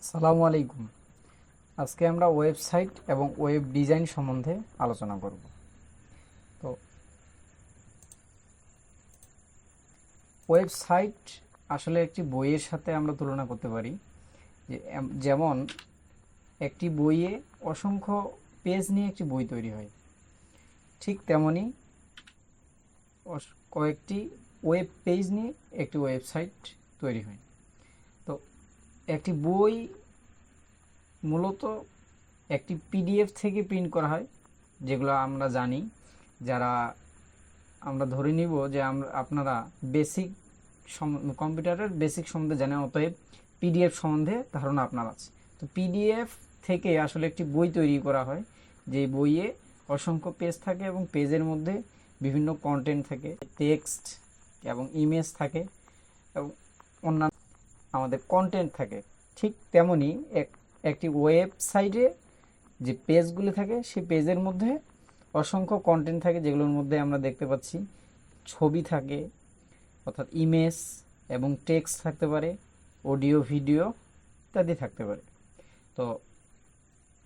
আসসালামু আলাইকুম। আজকে আমরা ওয়েবসাইট এবং ওয়েব ডিজাইন সম্বন্ধে আলোচনা করব। তো ওয়েবসাইট আসলে একটি বইয়ের সাথে আমরা তুলনা করতে পারি, যেমন একটি বইয়ে অসংখ্য পেজ নিয়ে একটি বই তৈরি হয়, ঠিক তেমনি কয়েকটি ওয়েব পেজ নিয়ে একটি ওয়েবসাইট তৈরি হয়। তো একটি বই মূলত একটি পিডিএফ থেকে প্রিন্ট করা হয়, যেগুলো আমরা জানি। যারা আমরা ধরে নিব যে আপনারা বেসিক কম্পিউটারের বেসিক সম্বন্ধে জানেন, অতএব পিডিএফ সম্বন্ধে ধারণা আপনার আছে। তো পিডিএফ থেকে আসলে একটি বই তৈরি করা হয়, যে বইয়ে অসংখ্য পেজ থাকে এবং পেজের মধ্যে বিভিন্ন কন্টেন্ট থাকে, টেক্সট এবং ইমেজ থাকে এবং অন্যান্য আমাদের কন্টেন্ট থাকে। ঠিক তেমনি একটি ওয়েবসাইটে যে পেজগুলি থাকে, সেই পেজের মধ্যে অসংখ্য কন্টেন্ট থাকে, যেগুলোর মধ্যে আমরা দেখতে পাচ্ছি ছবি থাকে, অর্থাৎ ইমেজ এবং টেক্সট থাকতে পারে, অডিও ভিডিও ইত্যাদি থাকতে পারে। তো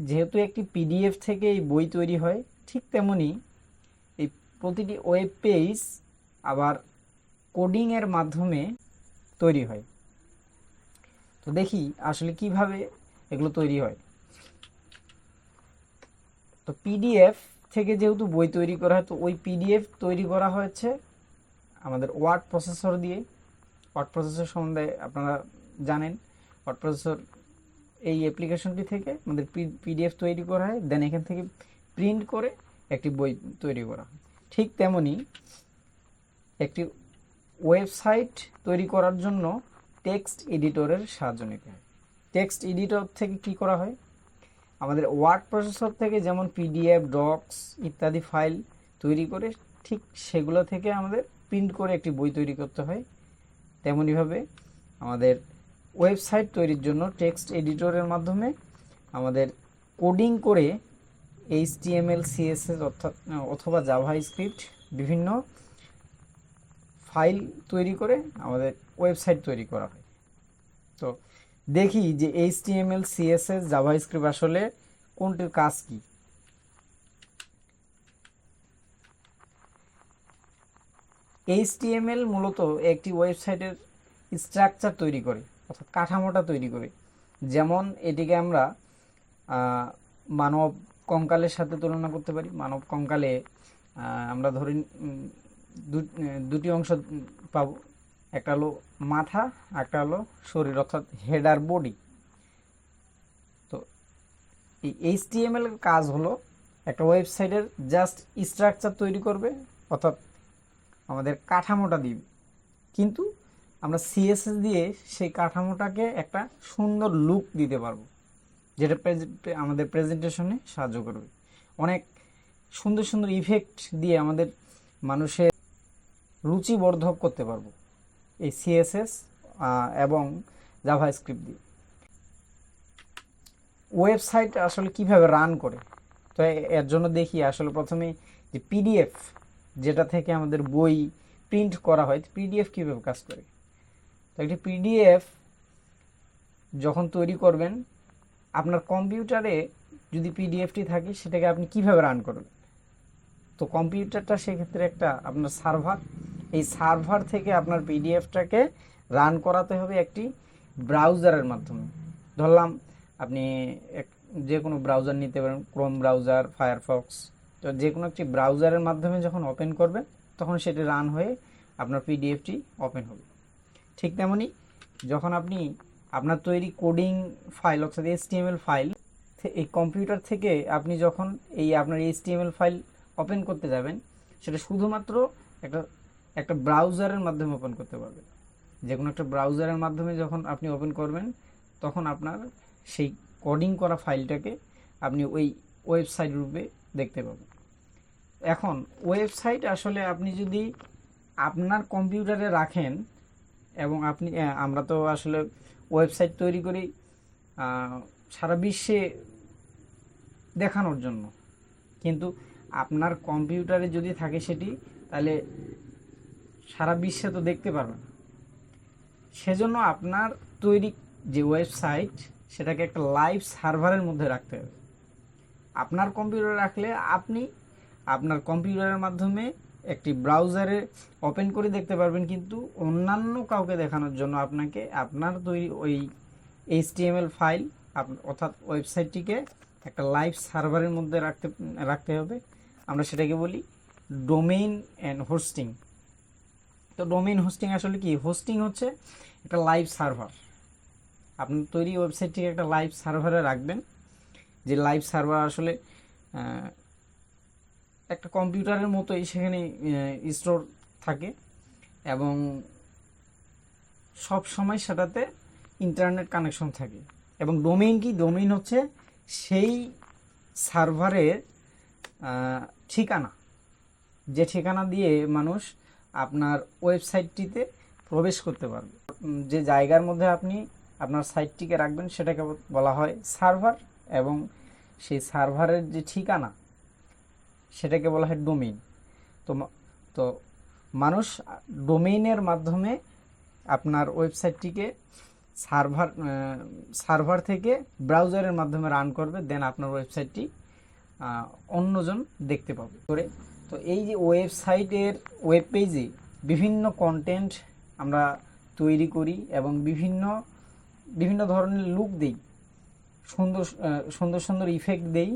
যেহেতু একটি পিডিএফ থেকে এই বই তৈরি হয়, ঠিক তেমনি এই প্রতিটি ওয়েব পেজ আবার কোডিংয়ের মাধ্যমে তৈরি হয়। তো দেখি আসলে কিভাবে এগুলো তৈরি হয়। তো পিডিএফ থেকে যেহেতু বই তৈরি করা হয়, তো ওই পিডিএফ তৈরি করা হয়েছে আমাদের ওয়ার্ড প্রসেসর দিয়ে। ওয়ার্ড প্রসেসর সম্বন্ধে আপনারা জানেন। ওয়ার্ড প্রসেসর এই অ্যাপ্লিকেশনটি থেকে আমাদের পিডিএফ তৈরি করা হয়, দেন এখান থেকে প্রিন্ট করে একটি বই তৈরি করা হয়। ঠিক তেমনি একটি ওয়েবসাইট তৈরি করার জন্য টেক্সট এডিটরের সাহায্য নিতে হয়। টেক্সট এডিটর থেকে কি করা হয়, আমাদের ওয়ার্ড প্রসেসর থেকে যেমন পিডিএফ, ডক্স ইত্যাদি ফাইল তৈরি করে, ঠিক সেগুলো থেকে আমাদের প্রিন্ট করে একটি বই তৈরি করতে হয়। তেমনইভাবে আমাদের ওয়েবসাইট তৈরির জন্য টেক্সট এডিটরের মাধ্যমে আমাদের কোডিং করে HTML, CSS অথবা জাভাস্ক্রিপ্ট বিভিন্ন ফাইল তৈরি করে আমাদের ওয়েবসাইট তৈরি করা হয়। তো দেখি যে HTML, CSS, জাভাস্ক্রিপ্ট আসলে কোনটির কাজ কি। HTML মূলত একটি ওয়েবসাইটের স্ট্রাকচার তৈরি করে, অর্থাৎ কাঠামোটা তৈরি করে। যেমন এটিকে আমরা মানব কঙ্কালের সাথে তুলনা করতে পারি। মানব কঙ্কালে আমরা ধরি দুটি অংশ পাবো, একটা হলো মাথা, একটা হলো শরীর, অর্থাৎ হেড আর বডি। তো এই HTML এর কাজ হলো একটা ওয়েবসাইটের জাস্ট স্ট্রাকচার তৈরি করবে, অর্থাৎ আমাদের কাঠামোটা দিবে, কিন্তু আমরা CSS দিয়ে সেই কাঠামোটাকে একটা সুন্দর লুক দিতে পারবো, যেটা আমাদের প্রেজেন্টেশনে সাহায্য করবে। অনেক সুন্দর সুন্দর ইফেক্ট দিয়ে আমাদের মানুষের রুচিবর্ধক করতে পারবো এই CSS এবং জাভাস্ক্রিপ্ট দিয়ে। ওয়েবসাইট আসলে কিভাবে রান করে, তো এর জন্য দেখি আসলে প্রথমে যে পিডিএফ, যেটা থেকে আমাদের বই প্রিন্ট করা হয়, পিডিএফ কীভাবে কাজ করে। তো একটি পিডিএফ যখন তৈরি করবেন, আপনার কম্পিউটারে যদি পিডিএফটি থাকে, সেটাকে আপনি কিভাবে রান করবেন। তো কম্পিউটারটা সেক্ষেত্রে একটা আপনার সার্ভার, এই সার্ভার থেকে আপনার পিডিএফটাকে রান করাতে হবে একটি ব্রাউজারের মাধ্যমে। ধরলাম আপনি যে কোনো ব্রাউজার নিতে পারেন, ক্রোম ব্রাউজার, ফায়ারফক্স। তো যে কোনো একটি ব্রাউজারের মাধ্যমে যখন ওপেন করবেন, তখন সেটি রান হয়ে আপনার পিডিএফটি ওপেন হবে। ঠিক তেমনি যখন আপনি আপনার তৈরি কোডিং ফাইল, অর্থাৎ HTML ফাইল, এই কম্পিউটার থেকে আপনি যখন এই আপনার HTML ফাইল ওপেন করতে যাবেন, সেটা শুধুমাত্র একটা ব্রাউজারের মাধ্যমে ওপেন করতে পারবেন। যে কোনো একটা ব্রাউজারের মাধ্যমে যখন আপনি ওপেন করবেন, তখন আপনার সেই কোডিং করা ফাইলটাকে আপনি ওই ওয়েবসাইট রূপে দেখতে পাবেন। এখন ওয়েবসাইট আসলে আপনি যদি আপনার কম্পিউটারে রাখেন, এবং আমরা তো আসলে ওয়েবসাইট তৈরি করি সারা বিশ্বে দেখানোর জন্য, কিন্তু আপনার কম্পিউটারে যদি থাকে সেটি, তাহলে সারা বিশ্বে তো দেখতে পারবেন না। সেজন্য আপনার তৈরি যে ওয়েবসাইট, সেটাকে একটা লাইভ সার্ভারের মধ্যে রাখতে হবে। আপনার কম্পিউটারে রাখলে আপনি আপনার কম্পিউটারের মাধ্যমে একটি ব্রাউজারে ওপেন করে দেখতে পারবেন, কিন্তু অন্যান্য কাউকে দেখানোর জন্য আপনাকে আপনার তৈরি ওই HTML ফাইল অর্থাৎ ওয়েবসাইটটিকে একটা লাইভ সার্ভারের মধ্যে রাখতে হবে। আমরা সেটাকে বলি ডোমেইন অ্যান্ড হোস্টিং। তো ডোমেইন হোস্টিং আসলে কি? হোস্টিং হচ্ছে একটা লাইভ সার্ভার। আপনার তৈরি ওয়েবসাইটটিকে একটা লাইভ সার্ভারে রাখবেন, যে লাইভ সার্ভার আসলে একটা কম্পিউটারের মতোই সেখানে স্টোর থাকে এবং সব সময় সেটাতে ইন্টারনেট কানেকশন থাকে। এবং ডোমেইন কি? ডোমেইন হচ্ছে সেই সার্ভারের ঠিকানা, যে ঠিকানা দিয়ে মানুষ আপনার ওয়েবসাইটটিতে প্রবেশ করতে পারবে। যে জায়গার মধ্যে আপনি আপনার সাইটটিকে রাখবেন সেটাকে বলা হয় সার্ভার, এবং সেই সার্ভারের যে ঠিকানা সেটাকে বলা হয় ডোমেইন। তো মানুষ ডোমেইনের মাধ্যমে আপনার ওয়েবসাইটটিকে সার্ভার থেকে ব্রাউজারের মাধ্যমে রান করবে, দেন আপনার ওয়েবসাইটটি অন্যজন দেখতে পাবে করে। তো এই যে ওয়েবসাইটের ওয়েব পেজে বিভিন্ন কন্টেন্ট আমরা তৈরি করি এবং বিভিন্ন ধরনের লুক দেই, সুন্দর সুন্দর ইফেক্ট দেই,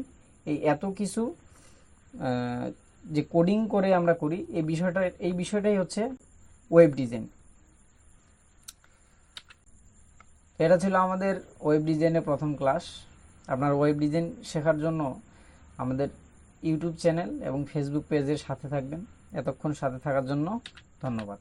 এত কিছু যে কোডিং করে আমরা করি, এই বিষয়টাই হচ্ছে ওয়েব ডিজাইন। এটা ছিল আমাদের ওয়েব ডিজাইনের প্রথম ক্লাস। আপনার ওয়েব ডিজাইন শেখার জন্য আমাদের ইউটিউব চ্যানেল এবং ফেসবুক পেজের সাথে থাকবেন। এতক্ষণ সাথে থাকার জন্য ধন্যবাদ।